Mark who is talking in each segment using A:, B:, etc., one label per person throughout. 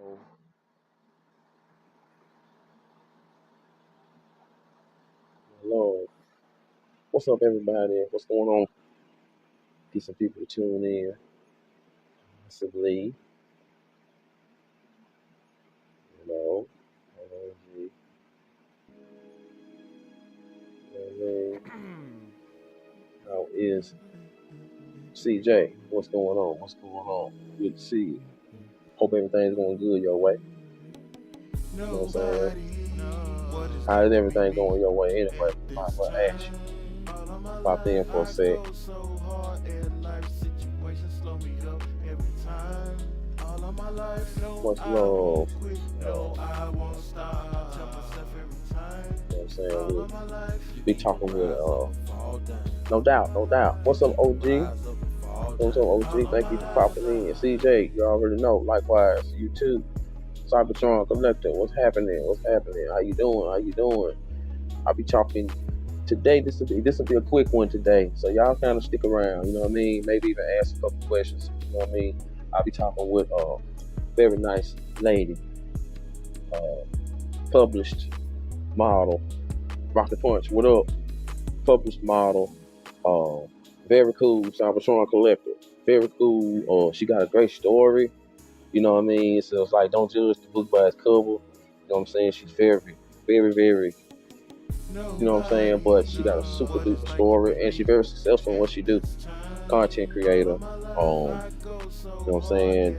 A: Oh, Lord. What's up, everybody? What's going on? Get some people to tune in. Possibly, you know. G. How is CJ? What's going on? What's going on? Good to see you. Hope everything's going good your way. You know what I'm saying? How is everything going your way anyway? Might as well ask you. Pop in for a sec. Much love. You know what I'm saying? We'll be talking with no doubt. What's up, OG? What's up, OG? Thank you for popping in. CJ, you already know. Likewise, you too. Cybertron Collector, what's happening? How you doing? I'll be talking today. This will be a quick one today, so y'all kind of stick around. You know what I mean? Maybe even ask a couple questions. You know what I mean? I'll be talking with a very nice lady, published model, Rocket Punch. What up? Published model, very cool Cybertron Collector. Very cool. She got a great story. You know what I mean? So it's like, don't judge the book by its cover. You know what I'm saying? She's very, very, you know what I'm saying? But she got a super duper story, and she's very successful in what she do. Content creator. You know what I'm saying?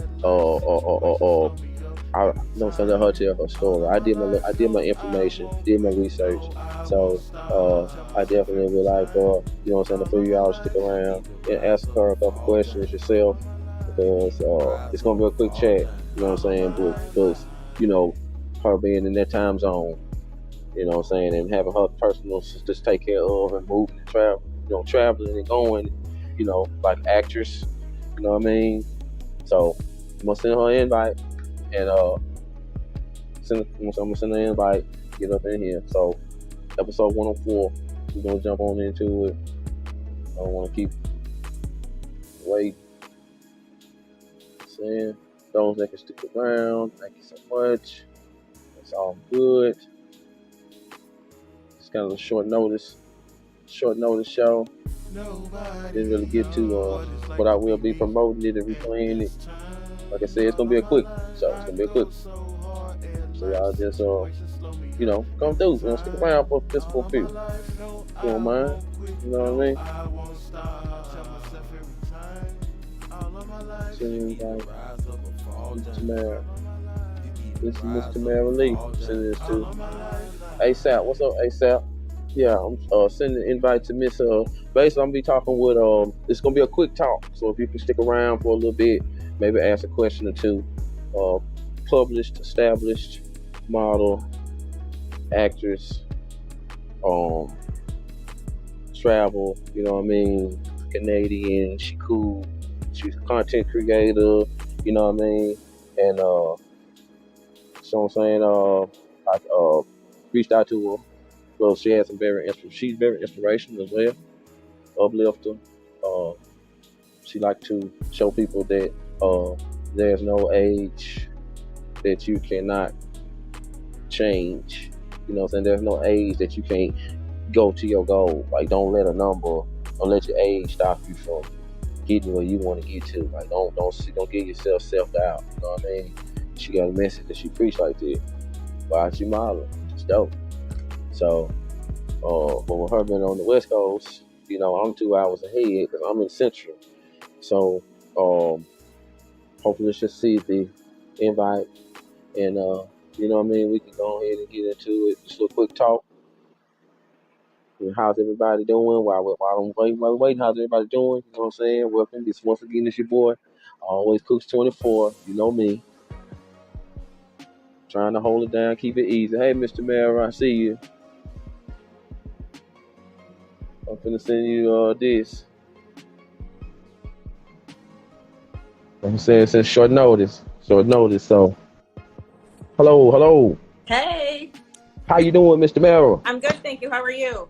A: I don't let her tell her story. I did my information, did my research. So I definitely would like for, you know what I'm saying, the 3 hours stick around and ask her a couple questions yourself. Because it's gonna be a quick chat, you know what I'm saying? Because you know, her being in that time zone, you know what I'm saying, and having her personal just take care of and moving and travel, you know, traveling and going, you know, like actress, you know what I mean? So I'm gonna send her an invite and I'm gonna send her an invite, get up in here. So episode 104, we're gonna jump on into it. I don't wanna keep waiting. Those that can stick around, thank you so much. That's all good. It's kind of a short notice show. Didn't really get to, but I will be promoting it and replaying it. Like I said, it's gonna be a quick show. So y'all just you know, come through. You know, stick around for just for a few. You don't mind? You know what I mean? Tamara. This is Miss Tamara Lee. Sending this to ASAP. What's up, ASAP? Yeah, I'm sending an invite to Miss. Basically, I'm gonna be talking with. It's gonna be a quick talk. So if you can stick around for a little bit, maybe ask a question or two. Published, established model, actress, travel. You know what I mean? Canadian. She cool. She's a content creator. You know what I mean? And so I'm saying, I reached out to her. Well, she had some she's very inspirational as well, uplifter. She like to show people that there's no age that you cannot change. You know what I'm saying? There's no age that you can't go to your goal. Like, don't let a number, don't let your age stop you from getting where you want to get to. Like, don't give yourself self-doubt. You know what I mean? She got a message that she preached like that. Why she modeling? It's dope. So, but with her being on the West Coast, you know, I'm 2 hours ahead because I'm in Central. So, hopefully she'll see the invite, and you know what I mean, we can go ahead and get into it. Just a quick talk. How's everybody doing? While I'm waiting, how's everybody doing? You know what I'm saying? Welcome. Once again, it's your boy, Always Cooks 24. You know me. Trying to hold it down, keep it easy. Hey, Mr. Tamara, I see you. I'm finna send you this. I'm saying since short notice. So, hello.
B: Hey.
A: How you doing, Mr. Tamara?
B: I'm good, thank you. How are you?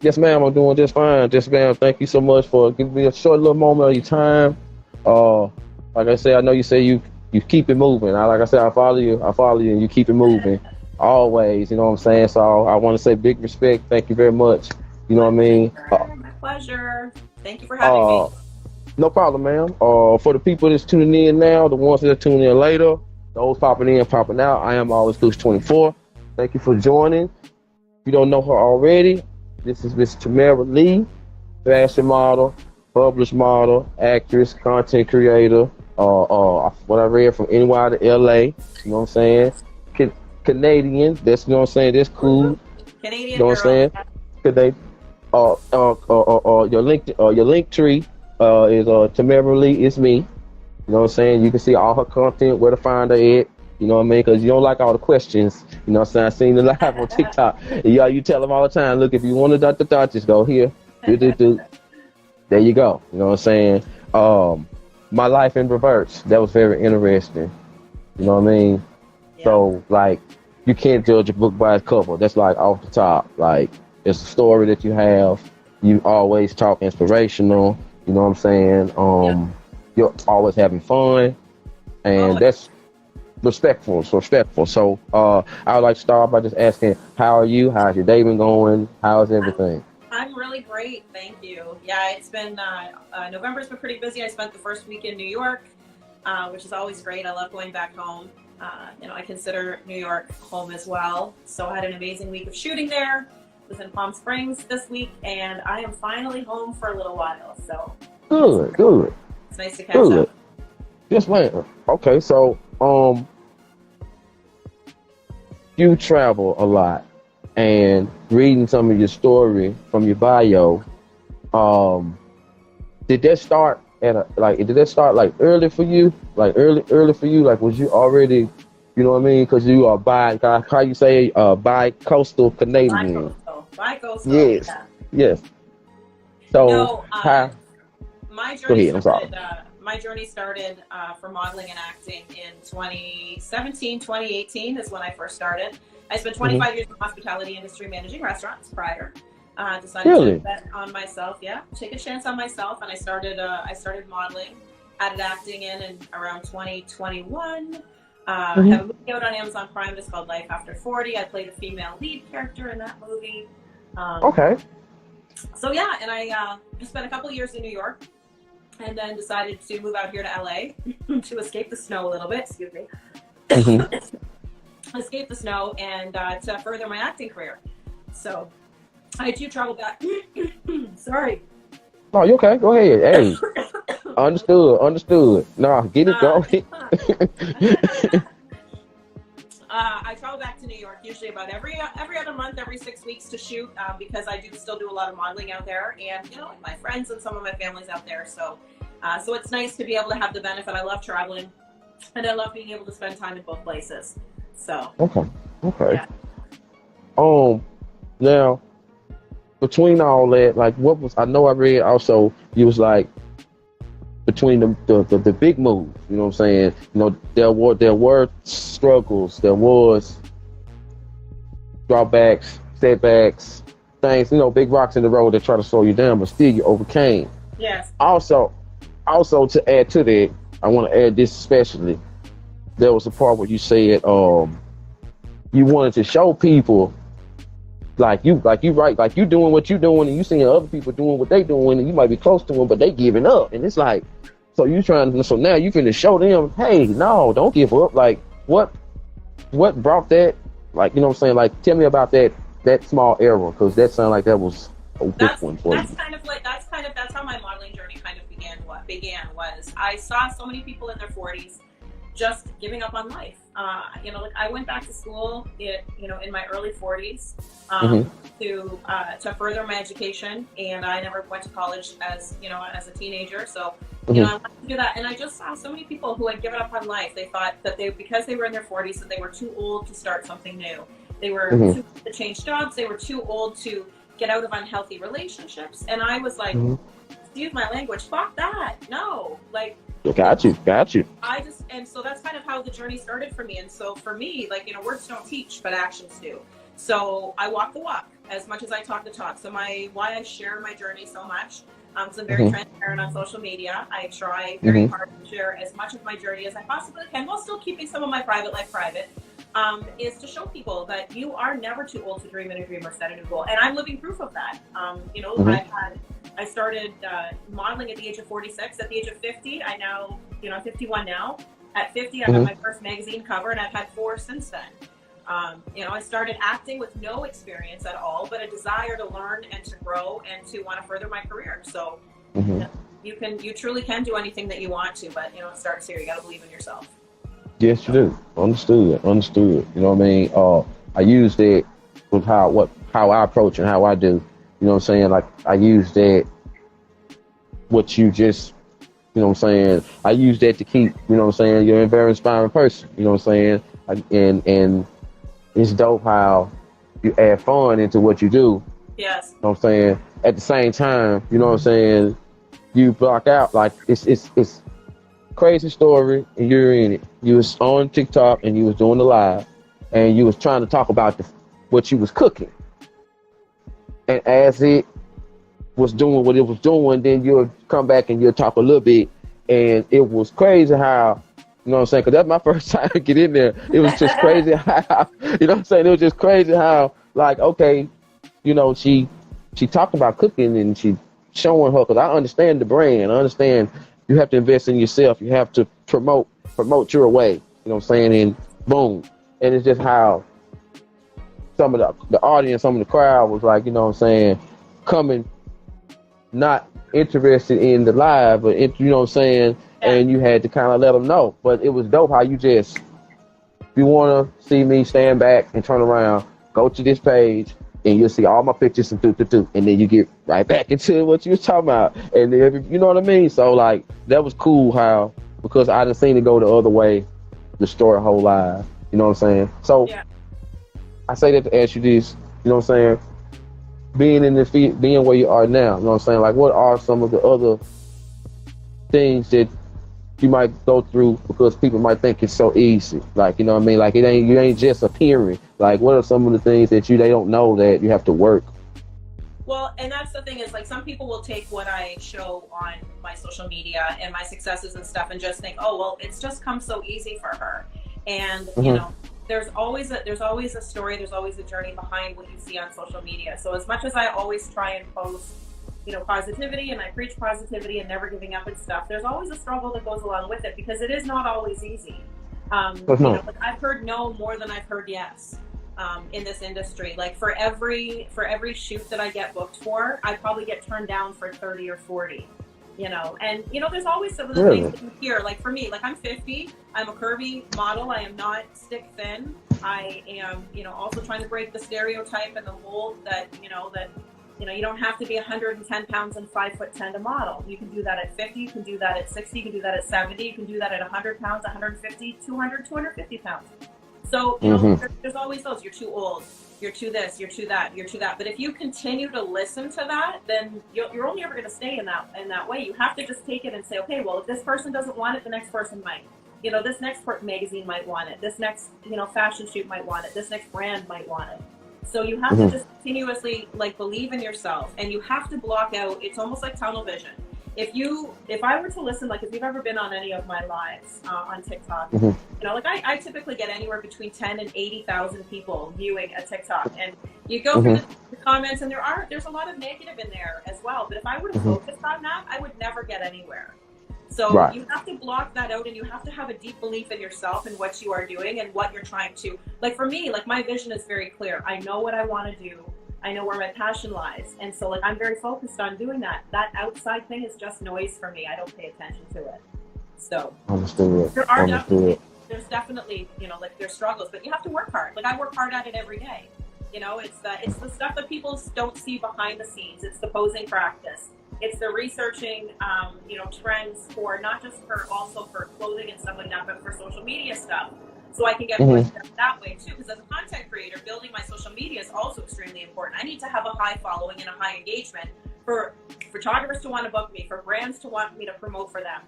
A: Yes, ma'am. I'm doing just fine. Yes, ma'am. Thank you so much for giving me a short little moment of your time. Like I said, I know you say you you keep it moving. Like I said, I follow you, and you keep it moving always. You know what I'm saying? So I want to say big respect. Thank you very much. You know what I
B: My
A: mean?
B: pleasure. My pleasure. Thank you for having me.
A: Uh, no problem, ma'am. For the people that's tuning in now, the ones that are tuning in later, those popping in, popping out, I am always Cooks 24. Thank you for joining. If you don't know her already, this is Miss Tamara Lee, fashion model, published model, actress, content creator. What I read from NY to LA. You know what I'm saying? Ca- Canadian. That's, you know what I'm saying. That's cool.
B: Woohoo.
A: You
B: Canadian
A: know what I'm
B: girl.
A: saying? Canadian. Your link tree is Tamara Lee. It's me. You know what I'm saying? You can see all her content, where to find her at. You know what I mean? Because you don't like all the questions. You know what I'm saying? I seen the live on TikTok. Yeah, you tell them all the time, look, if you want to dot, just go here. Do. There you go. You know what I'm saying? My life in reverse. That was very interesting. You know what I mean?
B: Yeah.
A: So, like, you can't judge a book by its cover. That's like off the top. Like, it's a story that you have. You always talk inspirational. You know what I'm saying?
B: Yeah.
A: You're always having fun, and
B: Oh,
A: that's respectful. It's respectful. So, I would like to start by just asking, how are you? How's your day been going? How's everything?
B: I'm really great, thank you. Yeah, it's been November's been pretty busy. I spent the first week in New York, which is always great. I love going back home. I consider New York home as well. So I had an amazing week of shooting there. Was in Palm Springs this week, and I am finally home for a little while. So
A: Good.
B: it's nice to catch
A: Good.
B: up.
A: Yes, ma'am. Okay, so you travel a lot, and reading some of your story from your bio, um, did that start did that start like early for you? Like early for you? Like, was you already, you know what I mean? Because you are how you say, bi-coastal Canadian.
B: Bi-coastal,
A: Yes,
B: yeah.
A: yes. So,
B: No,
A: how?
B: my
A: Go
B: journey
A: ahead. I'm sorry.
B: started. My journey started for modeling and acting in 2017, 2018 is when I first started. I spent
A: Hmm.
B: 25 years in the hospitality industry managing restaurants prior. Decided to
A: Really?
B: bet on myself, yeah, take a chance on myself, and I started modeling, added acting in around 2021.
A: Hmm.
B: Have a movie out on Amazon Prime. It's called Life After 40. I played a female lead character in that movie. Um,
A: Okay.
B: so yeah, and I spent a couple years in New York, and then decided to move out here to LA to escape the snow a little bit. Excuse me.
A: Hmm.
B: Escape the snow and to further my acting career. So I do travel back. Sorry.
A: Oh, you okay? Go ahead. Hey, understood. Nah, get it,
B: uh,
A: go.
B: I travel back to New York usually about every other month, every 6 weeks to shoot because I do still do a lot of modeling out there, and my friends and some of my family's out there. So it's nice to be able to have the benefit. I love traveling, and I love being able to spend time in both places. So
A: Okay.
B: yeah.
A: Now, between all that, like, what was, I know I read also, you was like, between the big move, you know what I'm saying? There were struggles, there was drawbacks, setbacks, things, big rocks in the road that try to slow you down, but still you overcame.
B: Yes.
A: Also, to add to that, I want to add this especially. There was a part where you said, you wanted to show people, like you doing what you doing, and you seeing other people doing what they doing, and you might be close to them, but they giving up, and it's like, so now you finna show them, hey, no, don't give up. Like, what brought that? Like, you know what I'm saying? Like, tell me about that small error, because that sounded like that was a big
B: that's
A: one for
B: that's
A: you.
B: kind of like that's how my modeling journey kind of began. What began was I saw so many people in their 40s just giving up on life. Like I went back to school in my early 40s
A: Hmm.
B: to further my education, and I never went to college as a teenager. So
A: Hmm.
B: I wanted to do that, and I just saw so many people who had given up on life. They thought that because they were in their 40s, that they were too old to start something new. They were
A: Hmm.
B: too old to change jobs. They were too old to get out of unhealthy relationships. And I was like,
A: Hmm.
B: excuse my language, fuck that. No, like,
A: Got you.
B: and so that's kind of how the journey started for me. And so for me, like, words don't teach, but actions do. So I walk the walk as much as I talk the talk. So why I share my journey so much So I'm very
A: Mm-hmm.
B: transparent on social media. I try very
A: Mm-hmm.
B: hard to share as much of my journey as I possibly can, while still keeping some of my private life private. Is to show people that you are never too old to dream and a dream or set a new goal. And I'm living proof of that. I started modeling at the age of 46. At the age of 50, I'm 51 now. At 50, I had
A: Mm-hmm.
B: my first magazine cover, and I've had 4 since then. I started acting with no experience at all, but a desire to learn and to grow and to want to further my career. So
A: Mm-hmm.
B: you truly can do anything that you want to, but it starts here. You got to believe in yourself.
A: Yes, you do. Understood. Understood. You know what I mean? I use that with how I approach and how I do. You know what I'm saying? Like I use that what you just I use that to keep, you're a very inspiring person. You know what I'm saying? And it's dope how you add fun into what you do.
B: Yes.
A: You know what I'm saying? At the same time, you know what I'm saying, you block out like it's crazy story and you're in it. You was on TikTok and you was doing the live and you was trying to talk about what you was cooking. And as it was doing what it was doing, then you'll come back and you'll talk a little bit. And it was crazy how, you know what I'm saying? Because that's my first time to get in there. It was just crazy how, you know what I'm saying? It was just crazy how, like, okay, she talked about cooking and she showing her, because I understand the brand. I understand you have to invest in yourself. You have to promote your way. You know what I'm saying? And boom. And it's just how some of the audience, some of the crowd was like, you know what I'm saying, coming not interested in the live, but you know what I'm saying,
B: Yeah.
A: and you had to kind of let them know. But it was dope how you just, if you want to see me, stand back and turn around, go to this page, and you'll see all my pictures and and then you get right back into what you was talking about, and then, you know what I mean. So like that was cool how, because I didn't seen it go the other way, destroy a whole live. You know what I'm saying? So
B: Yeah.
A: I say that to ask you this. You know what I'm saying? Being in the field, being where you are now, you know what I'm saying? Like, what are some of the other things that you might go through because people might think it's so easy? Like, you know what I mean? Like, you ain't just appearing. Like, what are some of the things that they don't know that you have to work?
B: Well, and that's the thing is, like, some people will take what I show on my social media and my successes and stuff and just think, oh, well, it's just come so easy for her. And,
A: Mm-hmm.
B: there's always a story, there's always a journey behind what you see on social media. So as much as I always try and post, positivity, and I preach positivity and never giving up and stuff, there's always a struggle that goes along with it, because it is not always easy. Like, I've heard no more than I've heard yes. In this industry, like for every shoot that I get booked for, I probably get turned down for 30 or 40. And there's always some of the things that you hear. Like for me, like I'm 50, I'm a curvy model, I am not stick thin. I am, also trying to break the stereotype and the mold that you don't have to be 110 pounds and 5'10" to model. You can do that at 50, you can do that at 60, you can do that at 70, you can do that at 100 pounds, 150, 200, 250 pounds. So, there's always those, you're too old, you're too this, you're too that, you're too that. But if you continue to listen to that, then you're only ever going to stay in that way. You have to just take it and say, okay, well, if this person doesn't want it, the next person might. This next magazine might want it. This next, fashion shoot might want it. This next brand might want it. So you have to just continuously, like, believe in yourself, and you have to block out, it's almost like tunnel vision. If I were to listen, like if you've ever been on any of my lives on TikTok, I typically get anywhere between 10 and 80,000 people viewing a TikTok, and you go through the comments, and there's a lot of negative in there as well. But if I were to focus on that, I would never get anywhere. So you have to block that out, and you have to have a deep belief in yourself and what you are doing and what you're trying to, like for me, like my vision is very clear. I know what I want to do. I know where my passion lies. And so like I'm very focused on doing that. That outside thing is just noise for me. I don't pay attention to it. So there's definitely, like there's struggles, but you have to work hard. Like I work hard at it every day. It's the stuff that people don't see behind the scenes. It's the posing practice. It's the researching, trends for not just also for clothing and stuff like that, but for social media stuff. So I can get more stuff that way too, because as a content creator, building my social media is also extremely important. I need to have a high following and a high engagement for photographers to want to book me, for brands to want me to promote for them,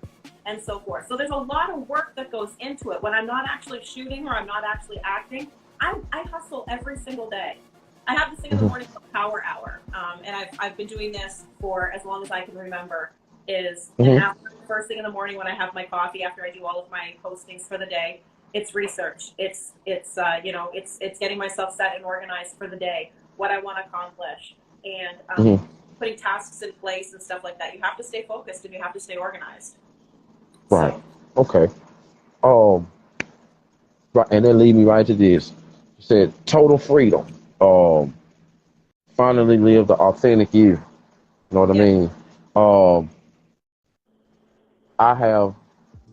B: and so forth. So there's a lot of work that goes into it. When I'm not actually shooting or I'm not actually acting, I hustle every single day. I have this thing in the morning called Power Hour, and I've been doing this for as long as I can remember. Is an after, first thing in the morning when I have my coffee after I do all of my postings for the day. It's research. It's getting myself set and organized for the day, what I want to accomplish, and putting tasks in place and stuff like that. You have to stay focused and you have to stay organized.
A: Right.
B: So.
A: Okay. Right, and then lead me right to this. You said total freedom. Finally live the authentic you. You know what I mean? I have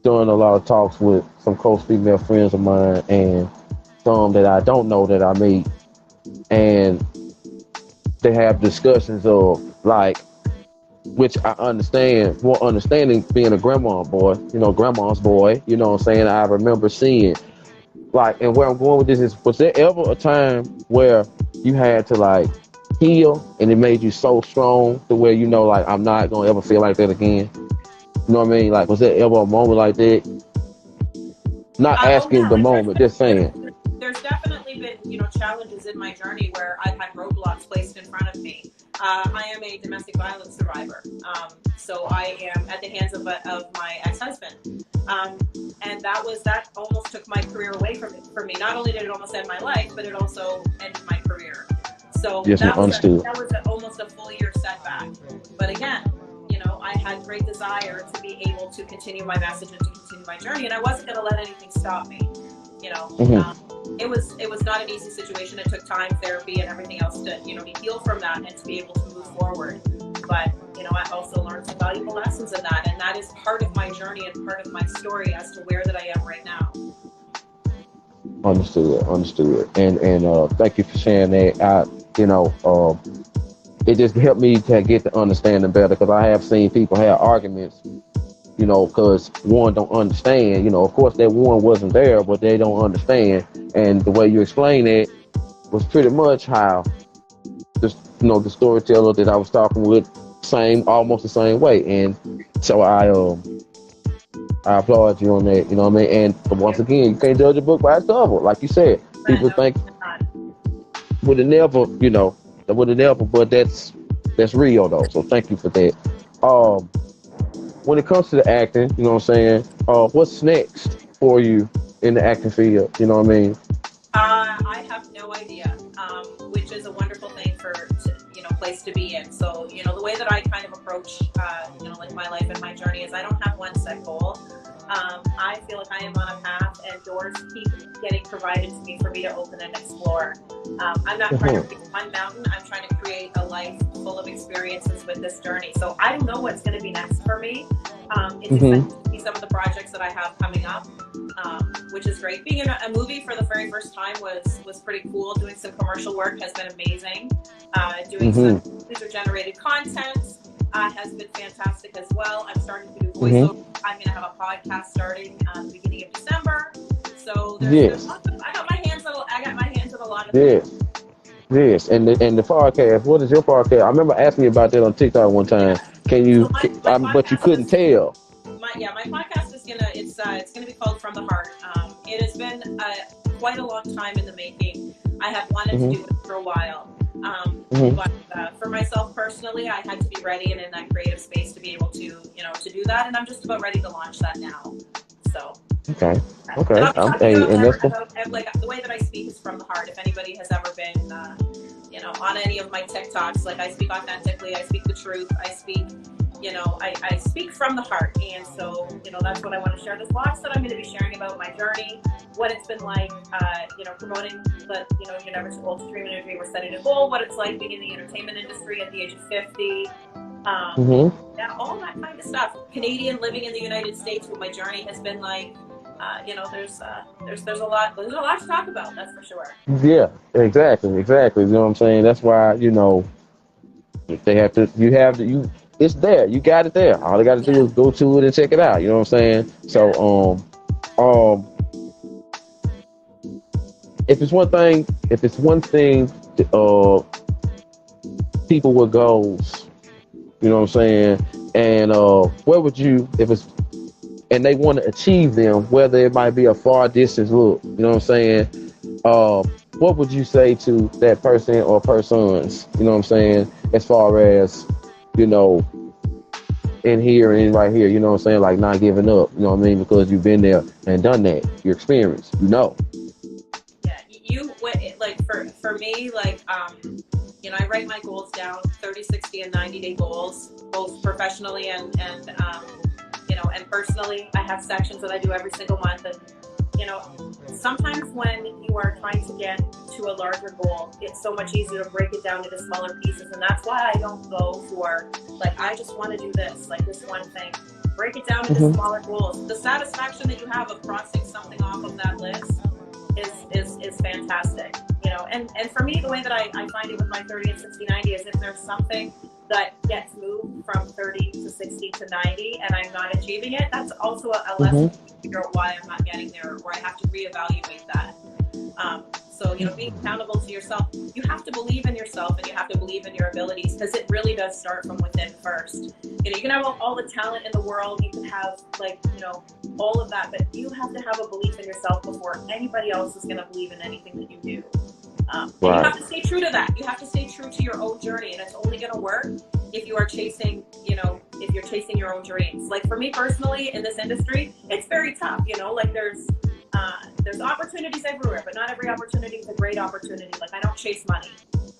A: done a lot of talks with some close female friends of mine and some that I don't know that I meet, and they have discussions of like, which I understand, more understanding being a grandma's boy, you know what I'm saying? I remember seeing like, and where I'm going with this is, was there ever a time where you had to like heal and it made you so strong to where, you know, like, I'm not gonna ever feel like that again? You know what I mean? Like, was there ever a moment like that? Not asking the moment, just saying.
B: There's definitely been, challenges in my journey where I've had roadblocks placed in front of me. I am a domestic violence survivor, so I am at the hands of my ex-husband, and that almost took my career away from me. Not only did it almost end my life, but it also ended my career. So
A: yes,
B: that was almost a full year setback. But again, I had great desire to be able to continue my message and to continue my journey, and I wasn't going to let anything stop me. It was not an easy situation. It took time, therapy, and everything else to to heal from that and to be able to move forward. But I also learned some valuable lessons in that, and that is part of my journey and part of my story as to where that I am right now.
A: Understood. And thank you for sharing that. It just helped me to get the understanding better, because I have seen people have arguments, because one don't understand. Of course that one wasn't there, but they don't understand. And the way you explain it was pretty much how the storyteller that I was talking with, almost the same way. And so I applaud you on that. You know what I mean? And once again, you can't judge a book by its cover, like you said. People think would have never, but that's real though. So thank you for that. When it comes to the acting, you know what I'm saying? What's next for you in the acting field? You know what I mean?
B: I have no idea, which is a wonderful thing place to be in. So, the way that I kind of approach, like my life and my journey is I don't have one set goal. I feel like I am on a path and doors keep getting provided to me for me to open and explore. I'm not trying to reach one mountain. I'm trying to create a life full of experiences with this journey. So I don't know what's going to be next for me. It's exciting to see some of the projects that I have coming up, which is great. Being in a movie for the very first time was pretty cool. Doing some commercial work has been amazing. Doing some user-generated content has been fantastic as well. I'm starting to do voiceover. I'm going to have a podcast starting the beginning of December. So there's I got my hands in a lot of things.
A: Yes, and the podcast. What is your podcast? I remember asking you about that on TikTok one time. Can you? So but you couldn't tell.
B: My podcast is it's gonna be called From the Heart. It has been quite a long time in the making. I have wanted to do it for a while. But for myself personally, I had to be ready and in that creative space to be able to do that, and I'm just about ready to launch that now. So.
A: Okay.
B: And like the way that I speak is from the heart. If anybody has ever been, on any of my TikToks, like I speak authentically, I speak the truth, I speak, I speak from the heart. And so, that's what I want to share. There's lots that I'm going to be sharing about my journey, what it's been like, promoting the, You're Never Too Old to Dream and a Dream or Setting a Goal, what it's like being in the entertainment industry at the age of 50. Yeah, all that kind of stuff. Canadian living in the United States, what my journey has been like. There's a lot to talk about, that's for sure.
A: Yeah, exactly. You know what I'm saying? That's why, it's there. You got it there. All they got to do is go to it and check it out. You know what I'm saying? So, if it's one thing, people with goals, you know what I'm saying? And where would you, and they want to achieve them, whether it might be a far distance look, you know what I'm saying? what would you say to that person or persons, you know what I'm saying, as far as, you know, in here and right here, you know what I'm saying, like not giving up, you know what I mean, because you've been there and done that, you're experienced, you know.
B: Yeah, like for me, like I write my goals down, 30, 60, and 90-day goals, both professionally and personally. I have sections that I do every single month, and sometimes when you are trying to get to a larger goal, it's so much easier to break it down into smaller pieces, and that's why I don't go for, like, I just want to do this, like this one thing. Break it down into smaller goals. The satisfaction that you have of crossing something off of that list is fantastic. And for me, the way that I find it with my 30 and 60, 90 is if there's something that gets moved from 30 to 60 to 90 and I'm not achieving it, that's also a lesson to figure out why I'm not getting there, or I have to reevaluate that. So, being accountable to yourself, you have to believe in yourself and you have to believe in your abilities, because it really does start from within first. You can have all the talent in the world, you can have all of that, but you have to have a belief in yourself before anybody else is going to believe in anything that you do. And you have to stay true to that. You have to stay true to your own journey, and it's only going to work if you are chasing, if you're chasing your own dreams. Like for me personally, in this industry, it's very tough. Like there's opportunities everywhere, but not every opportunity is a great opportunity. Like I don't chase money.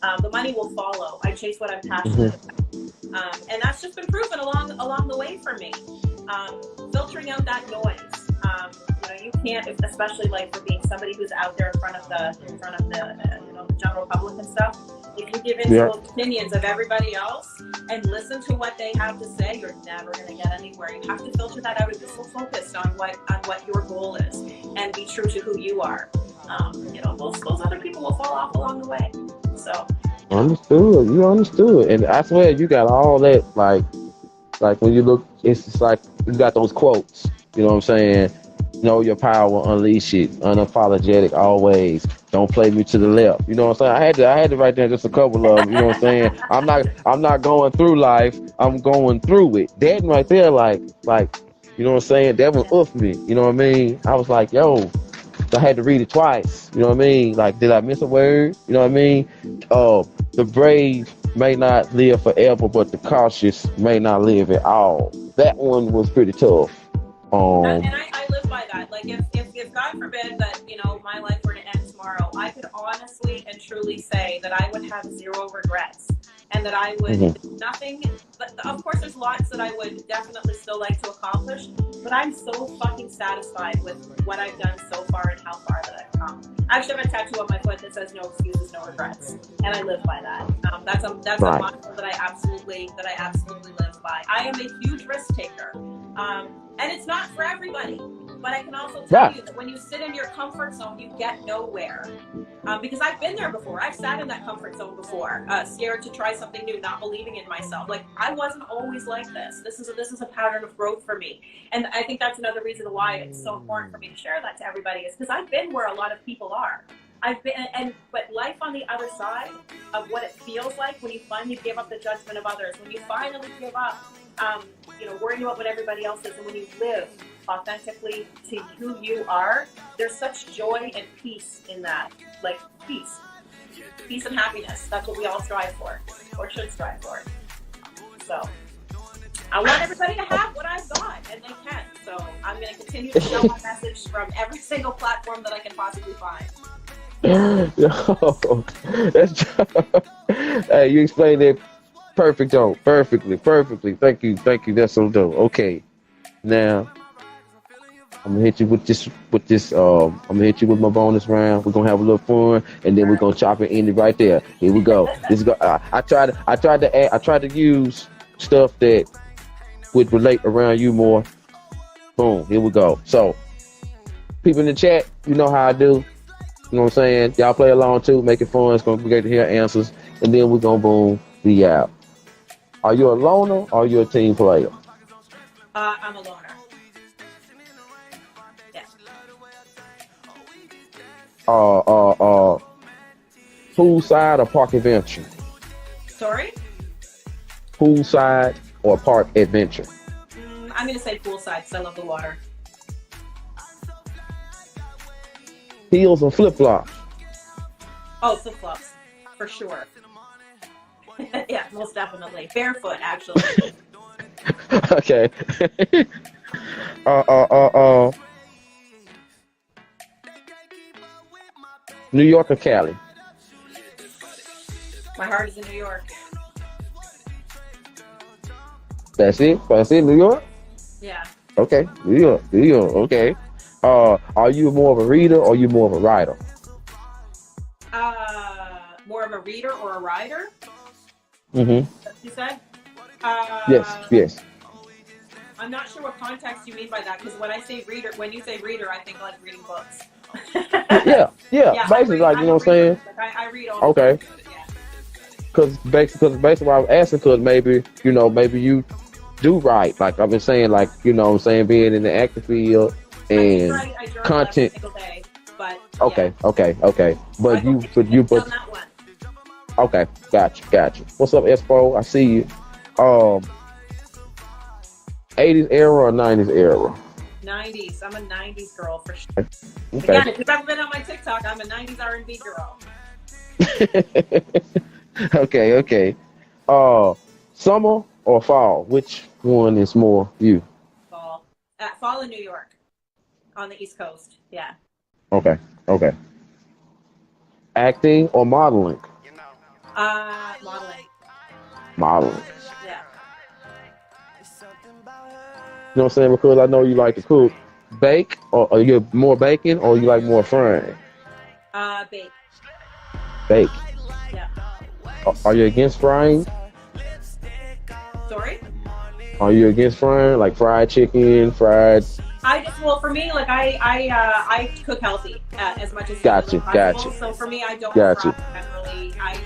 B: The money will follow. I chase what I'm passionate about. And that's just been proven along the way for me. Filtering out that noise. You can't, especially like for being somebody who's out there in front of the the general public and stuff. If you give in to the opinions of everybody else and listen to what they have to say, you're never going to get anywhere. You have to filter that out and be so focused on what your goal is and be true to who you are. Those other people will fall off along the way. So
A: Understood. You understood, and I swear you got all that. Like when you look, it's just like you got those quotes. You know what I'm saying? Know your power, unleash it, unapologetic, always. Don't play me to the left. You know what I'm saying? I had to write down just a couple of them. You know what I'm saying? I'm not going through life. I'm going through it. That right there, like, you know what I'm saying? That was off me. You know what I mean? I was like, yo. So I had to read it twice. You know what I mean? Like, did I miss a word? You know what I mean? The brave may not live forever, but the cautious may not live at all. That one was pretty tough.
B: And I live by that. Like if God forbid that, my life were to end tomorrow, I could honestly and truly say that I would have zero regrets and that I would nothing, but of course there's lots that I would definitely still like to accomplish, but I'm so fucking satisfied with what I've done so far and how far that I've come. I actually have a tattoo on my foot that says no excuses, no regrets. And I live by that. That's a motto that I absolutely live by. I am a huge risk taker. And it's not for everybody, but I can also tell you that when you sit in your comfort zone, you get nowhere. Because I've been there before. I've sat in that comfort zone before, scared to try something new, not believing in myself. Like I wasn't always like this. This is a pattern of growth for me, and I think that's another reason why it's so important for me to share that to everybody. Is because I've been where a lot of people are. But life on the other side of what it feels like when you finally give up the judgment of others, when you finally give up, worrying about what everybody else is, and when you live authentically to who you are, there's such joy and peace in that. Like peace and happiness. That's what we all strive for, or should strive for. So I want everybody to have what I've got, and they can. So I'm going to continue to show my message from every single platform that I can possibly find.
A: Yo, that's hey, you explained it perfectly. Thank you. That's so dope. Okay, now I'm gonna hit you with this. I'm gonna hit you with my bonus round. We're gonna have a little fun, and then we're gonna chop it in right there. Here we go. This is I tried to use stuff that would relate around you more. Boom. Here we go. So, people in the chat, you know how I do. You know what I'm saying? Y'all play along too, make it fun. It's gonna be great to hear answers, and then we're gonna boom be out. Are you a loner or are you a team player?
B: I'm a loner. Yeah.
A: Poolside or park adventure?
B: Sorry?
A: Poolside or park adventure?
B: I'm gonna say poolside because I love the water.
A: Heels or flip flops?
B: Oh, flip flops, for sure. Yeah, most definitely. Barefoot, actually.
A: Okay. uh, uh, uh, uh, New York or Cali?
B: My heart is in New York.
A: That's it. That's it. New York.
B: Yeah.
A: Okay. New York. New York. Okay. Are you more of a reader or you more of a writer?
B: More of a reader or a writer?
A: Mm-hmm.
B: That's what you said?
A: Yes. Yes.
B: I'm not sure what context you mean by that, because when I say reader, when you say reader, I think like reading books.
A: Yeah. Yeah.
B: Yeah,
A: Basically, like you
B: I'm
A: know
B: a
A: what I'm
B: reader.
A: saying.
B: Like, I read all the
A: Okay.
B: time. Yeah.
A: Because basically what I was asking, because maybe maybe you do write. Like I've been saying, like what I'm saying, being in the acting field
B: I do
A: and
B: write. I journal every
A: content.
B: single day, but yeah.
A: Okay. Okay. Okay.
B: I
A: But
B: go
A: you.
B: on that one.
A: Okay. Gotcha. What's up, Espo? I see you. Um, 80s era or 90s era?
B: 90s. I'm a 90s girl for sure.
A: Okay.
B: Again, if you've ever been on my TikTok, I'm a 90s R&B girl.
A: Okay. Okay. Uh, summer or fall? Which one is more you?
B: Fall. Fall in New York, on the East Coast. Yeah.
A: Okay. Okay. Acting or modeling?
B: Modeling.
A: Modeling.
B: Yeah.
A: You know what I'm saying? Because I know you like to cook. Bake, or are you more baking, or you like more frying?
B: Bake.
A: Bake.
B: Yeah.
A: Are you against frying?
B: Sorry?
A: Are you against frying, like fried chicken, fried?
B: Well, for me, like I cook healthy as much as
A: Gotcha,
B: humanly possible.
A: gotcha,
B: So for me, I don't fry
A: gotcha.
B: generally. I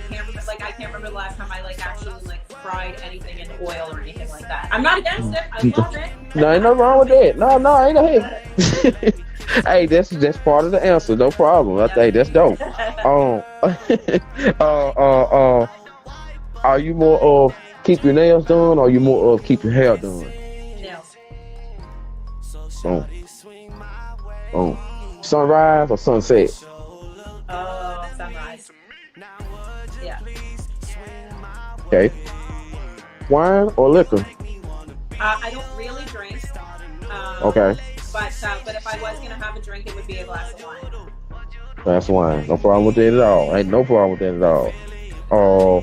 B: can't remember the last time I like actually like fried anything in oil or anything like that. I'm not against it. I love it.
A: No, ain't nothing wrong with that. No, ain't no hey. Hey, that's part of the answer. No problem. I think that's dope. Uh, are you more of keep your nails done, or are you more of keep your hair done?
B: Nails.
A: Oh, sunrise or sunset?
B: Oh, sunrise. Yeah.
A: Okay. Wine or liquor?
B: I don't really drink.
A: Okay.
B: But if I was gonna have a drink, it would be a glass of wine.
A: That's wine. No problem with that at all. Ain't no problem with that at all. Uh,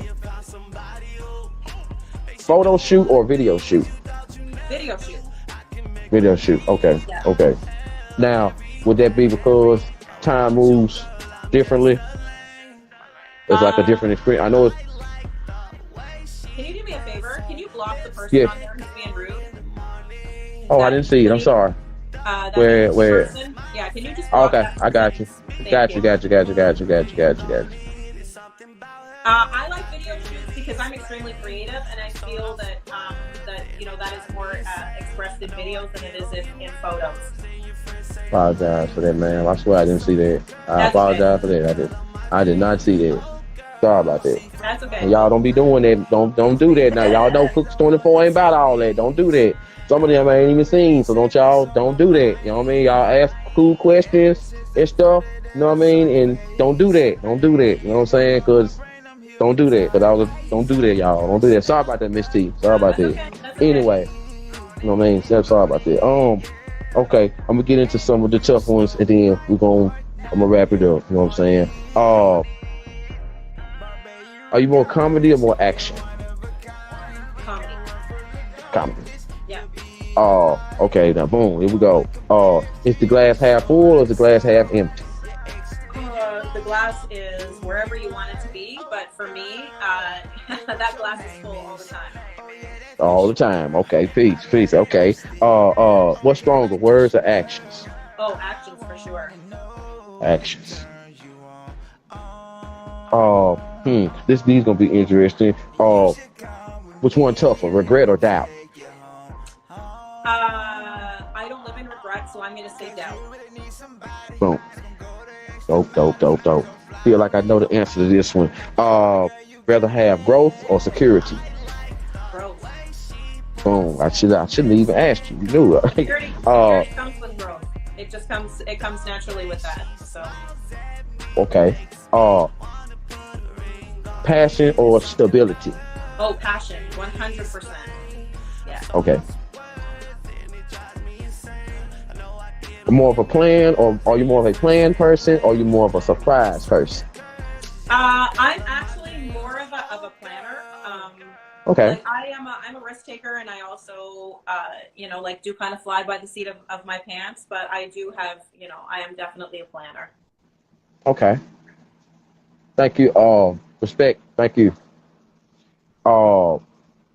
A: photo shoot or video shoot?
B: Video shoot.
A: Video shoot. Okay.
B: Yeah.
A: Okay. Now, would that be because time moves differently? It's like a different experience. I know it's.
B: Can you do me a favor? Can you block the person
A: Yeah.
B: on there who's being rude?
A: Oh, I didn't see it. I'm sorry.
B: That
A: Where?
B: person? Yeah, can you just block
A: Okay,
B: that
A: I got you.
B: Thank
A: Got you.
B: you.
A: Got you. Got you. Got you. Got you. Got you. Got you.
B: I like video shoots because I'm extremely creative, and I feel that that is more expressed in videos than it is in photos.
A: Apologize for that, man. I swear I didn't see that. I
B: That's
A: apologize for that. I did not see that. Sorry about that.
B: That's okay.
A: And y'all don't be doing that. Don't do that now. Y'all know Cooks 24 ain't about all that. Don't do that. Some of them I ain't even seen, so don't do that. You know what I mean? Y'all ask cool questions and stuff. You know what I mean? And don't do that. Don't do that. You know what I'm saying? Cause don't do that. Don't do that, y'all. Don't do that. Sorry about that, Miss T. Sorry about
B: That's
A: that.
B: okay. That's okay.
A: Anyway, you know what I mean? Sorry about that. Okay. I'm gonna get into some of the tough ones, and then I'm gonna wrap it up. You know what I'm saying? Are you more comedy or more action?
B: Comedy.
A: Comedy.
B: Yeah.
A: Okay. Now, boom. Here we go. Is the glass half full or is the glass half empty?
B: The glass is wherever you want it to be, but for me, that glass is full all the time.
A: All the time. Okay. Peace. Okay. What's stronger, words or actions?
B: Oh, actions for sure.
A: Actions. These gonna be interesting. Which one tougher, regret or doubt?
B: I don't live in regret, so I'm gonna say doubt.
A: Boom. Dope. Feel like I know the answer to this one. Rather have growth or security?
B: Growth.
A: Boom. I shouldn't even ask you. You knew it.
B: Security comes with growth. It comes naturally with that. So.
A: Okay. Passion or stability?
B: Oh, passion, 100%. Yeah.
A: Okay. More of a plan, or are you more of a plan person, or are you more of a surprise person?
B: I'm actually more of a planner.
A: Okay.
B: Like I'm a risk taker, and I also, like do kind of fly by the seat of my pants. But I do have, I am definitely a planner.
A: Okay. Thank you. Respect. Thank you. Uh,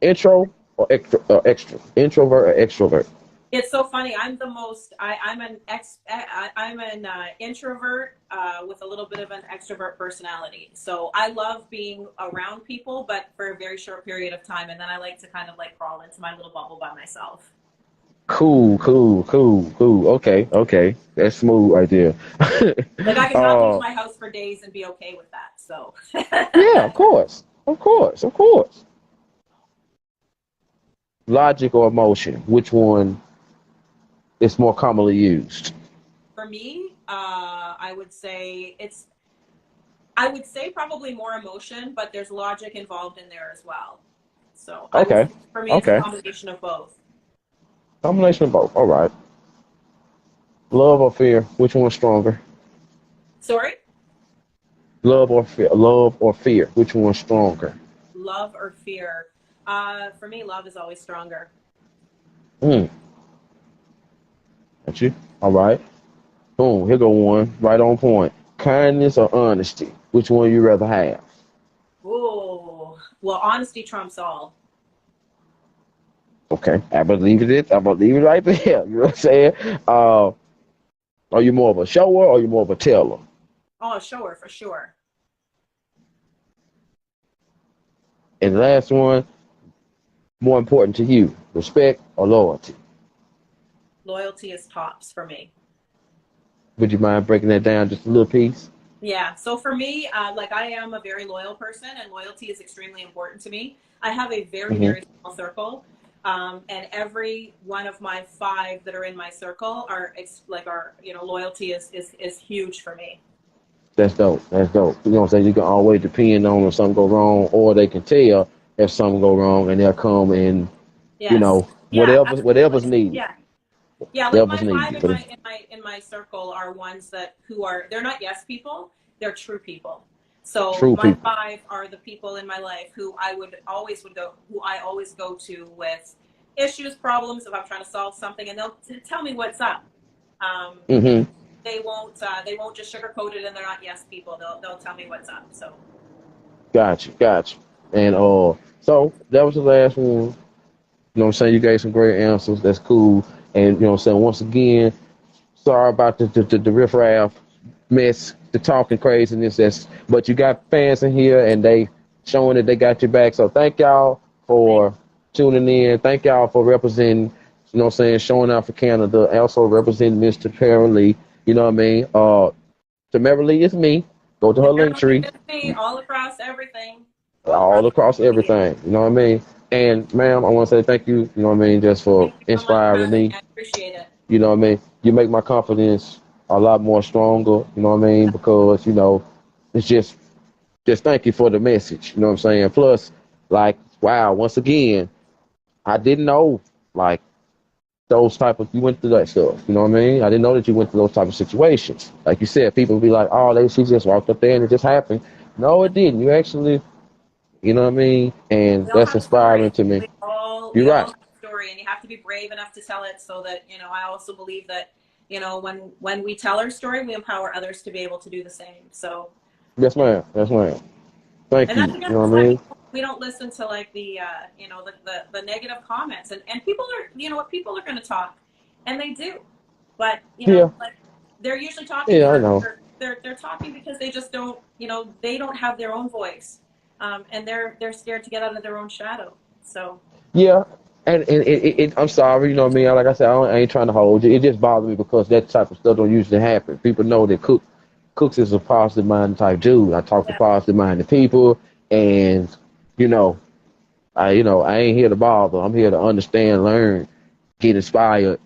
A: intro or extra? Extra. Introvert or extrovert?
B: It's so funny. I'm an introvert with a little bit of an extrovert personality. So I love being around people, but for a very short period of time, and then I like to kind of like crawl into my little bubble by myself.
A: Cool. Cool. Cool. Cool. Okay. Okay. That's smooth right there.
B: Like I can not leave
A: uh,
B: my house for days and be okay with that. So
A: yeah. Of course. Of course. Of course. Logic or emotion? Which one is more commonly used?
B: for me, I would say probably more emotion, but there's logic involved in there as well. So I would
A: Okay.
B: say for me, it's a
A: Okay.
B: combination of both.
A: Combination of both. All right. Love or fear? Which one's stronger?
B: Sorry,
A: Love or fear? Love or fear? Which one's stronger?
B: love or fear? For me, love is always stronger.
A: Hmm. Got you. All right. Boom. Here go one. Right on point. Kindness or honesty? Which one you rather have?
B: Oh, well, honesty trumps all.
A: Okay. I believe it. I believe it right there. You know what I'm saying? Uh, are you more of a shower or are you more of a teller?
B: Oh, sure, for sure.
A: And the last one, more important to you, respect or loyalty?
B: Loyalty is tops for me.
A: Would you mind breaking that down just a little piece?
B: Yeah. So for me, like I am a very loyal person, and loyalty is extremely important to me. I have a very,
A: Hmm.
B: very small circle, and every one of my five that are in my circle loyalty is huge for me.
A: That's dope. That's dope. You know what I'm saying? You can always depend on if something go wrong, or they can tell if something go wrong, and they'll come and
B: Yes. Yeah.
A: whatever's
B: Absolutely.
A: needed,
B: Yeah. Yeah, like
A: whatever's
B: my five
A: needed. But
B: in my circle are ones that who are they're not yes people, they're true people. So
A: true
B: my
A: people.
B: five are the people in my life who I always go to with issues, problems if I'm trying to solve something, and they'll tell me what's up. Um,
A: Hmm.
B: they won't just sugarcoat it, and they're not yes people. They'll tell me what's up. So
A: Gotcha, gotcha. And so that was the last one. You know what I'm saying? You gave some great answers. That's cool. And you know what I'm saying? Once again, sorry about the riffraff mess, the talking craziness. But you got fans in here and they showing that they got your back. So thank y'all
B: thank
A: for tuning in. Thank y'all for representing, you know what I'm saying, showing out for Canada. Also representing Mr. Tamara Lee. You know what I mean? Tamara Lee is me. Go to her link
B: apparently
A: tree.
B: it's me all across everything, all across
A: All across
B: media.
A: everything. You know what I mean? And ma'am, I want to say thank you. You know what I mean, just for
B: Thank you so much for
A: inspiring
B: having me.
A: me.
B: I appreciate it.
A: You know what I mean? You make my confidence a lot more stronger. You know what I mean? Because it's just thank you for the message. You know what I'm saying? Plus, like, wow, once again, I didn't know like those type of you went through that stuff. You know what I mean? I didn't know that you went through those type of situations. Like you said, people would be like, oh, she just walked up there and it just happened. No, it didn't. You actually, you know what I mean? And
B: We all
A: that's
B: have a story.
A: inspiring to me. You're
B: We all
A: right.
B: have a story, and you have to be brave enough to tell it. So that I also believe that when we tell our story, we empower others to be able to do the same. So,
A: Yes, ma'am. Yes, ma'am. Thank
B: and
A: you.
B: that's
A: You
B: again,
A: know
B: that's
A: what I
B: why
A: mean?
B: we don't listen to like the negative comments, and people are what people are going to talk, and they do, but
A: Yeah.
B: like they're usually talking
A: Yeah, I know.
B: they're talking because they just don't they don't have their own voice, and they're scared to get out of their own shadow. So.
A: Yeah, and I'm sorry, you know what I mean. Like I said, I ain't trying to hold you. It just bothers me because that type of stuff don't usually happen. People know that Cooks is a positive minded type dude. I talk to
B: Yeah.
A: positive minded people, and you know, I ain't here to bother. I'm here to understand, learn, get inspired,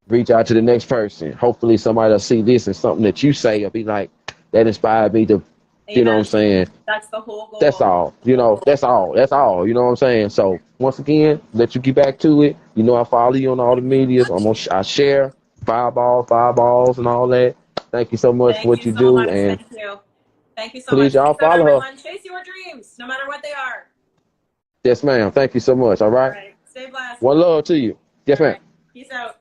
A: reach out to the next person. Hopefully, somebody will see this and something that you say will be like that inspired me to You know what I'm
B: Amen.
A: saying?
B: That's the whole
A: That's
B: goal.
A: all. You know, that's all. That's all. You know what I'm saying? So once again, let you get back to it. You know, I follow you on all the medias. I share fireballs, and all that. Thank you so much for
B: Thank
A: what
B: you
A: you
B: so
A: do,
B: much.
A: and
B: Thank you. Thank you so
A: please
B: much.
A: y'all
B: Remember,
A: follow her.
B: everyone, chase your dreams, no matter what they are.
A: Yes, ma'am. Thank you so much. All
B: All
A: right.
B: right. Stay blessed.
A: One love to you.
B: All
A: Yes, ma'am.
B: right. Peace out.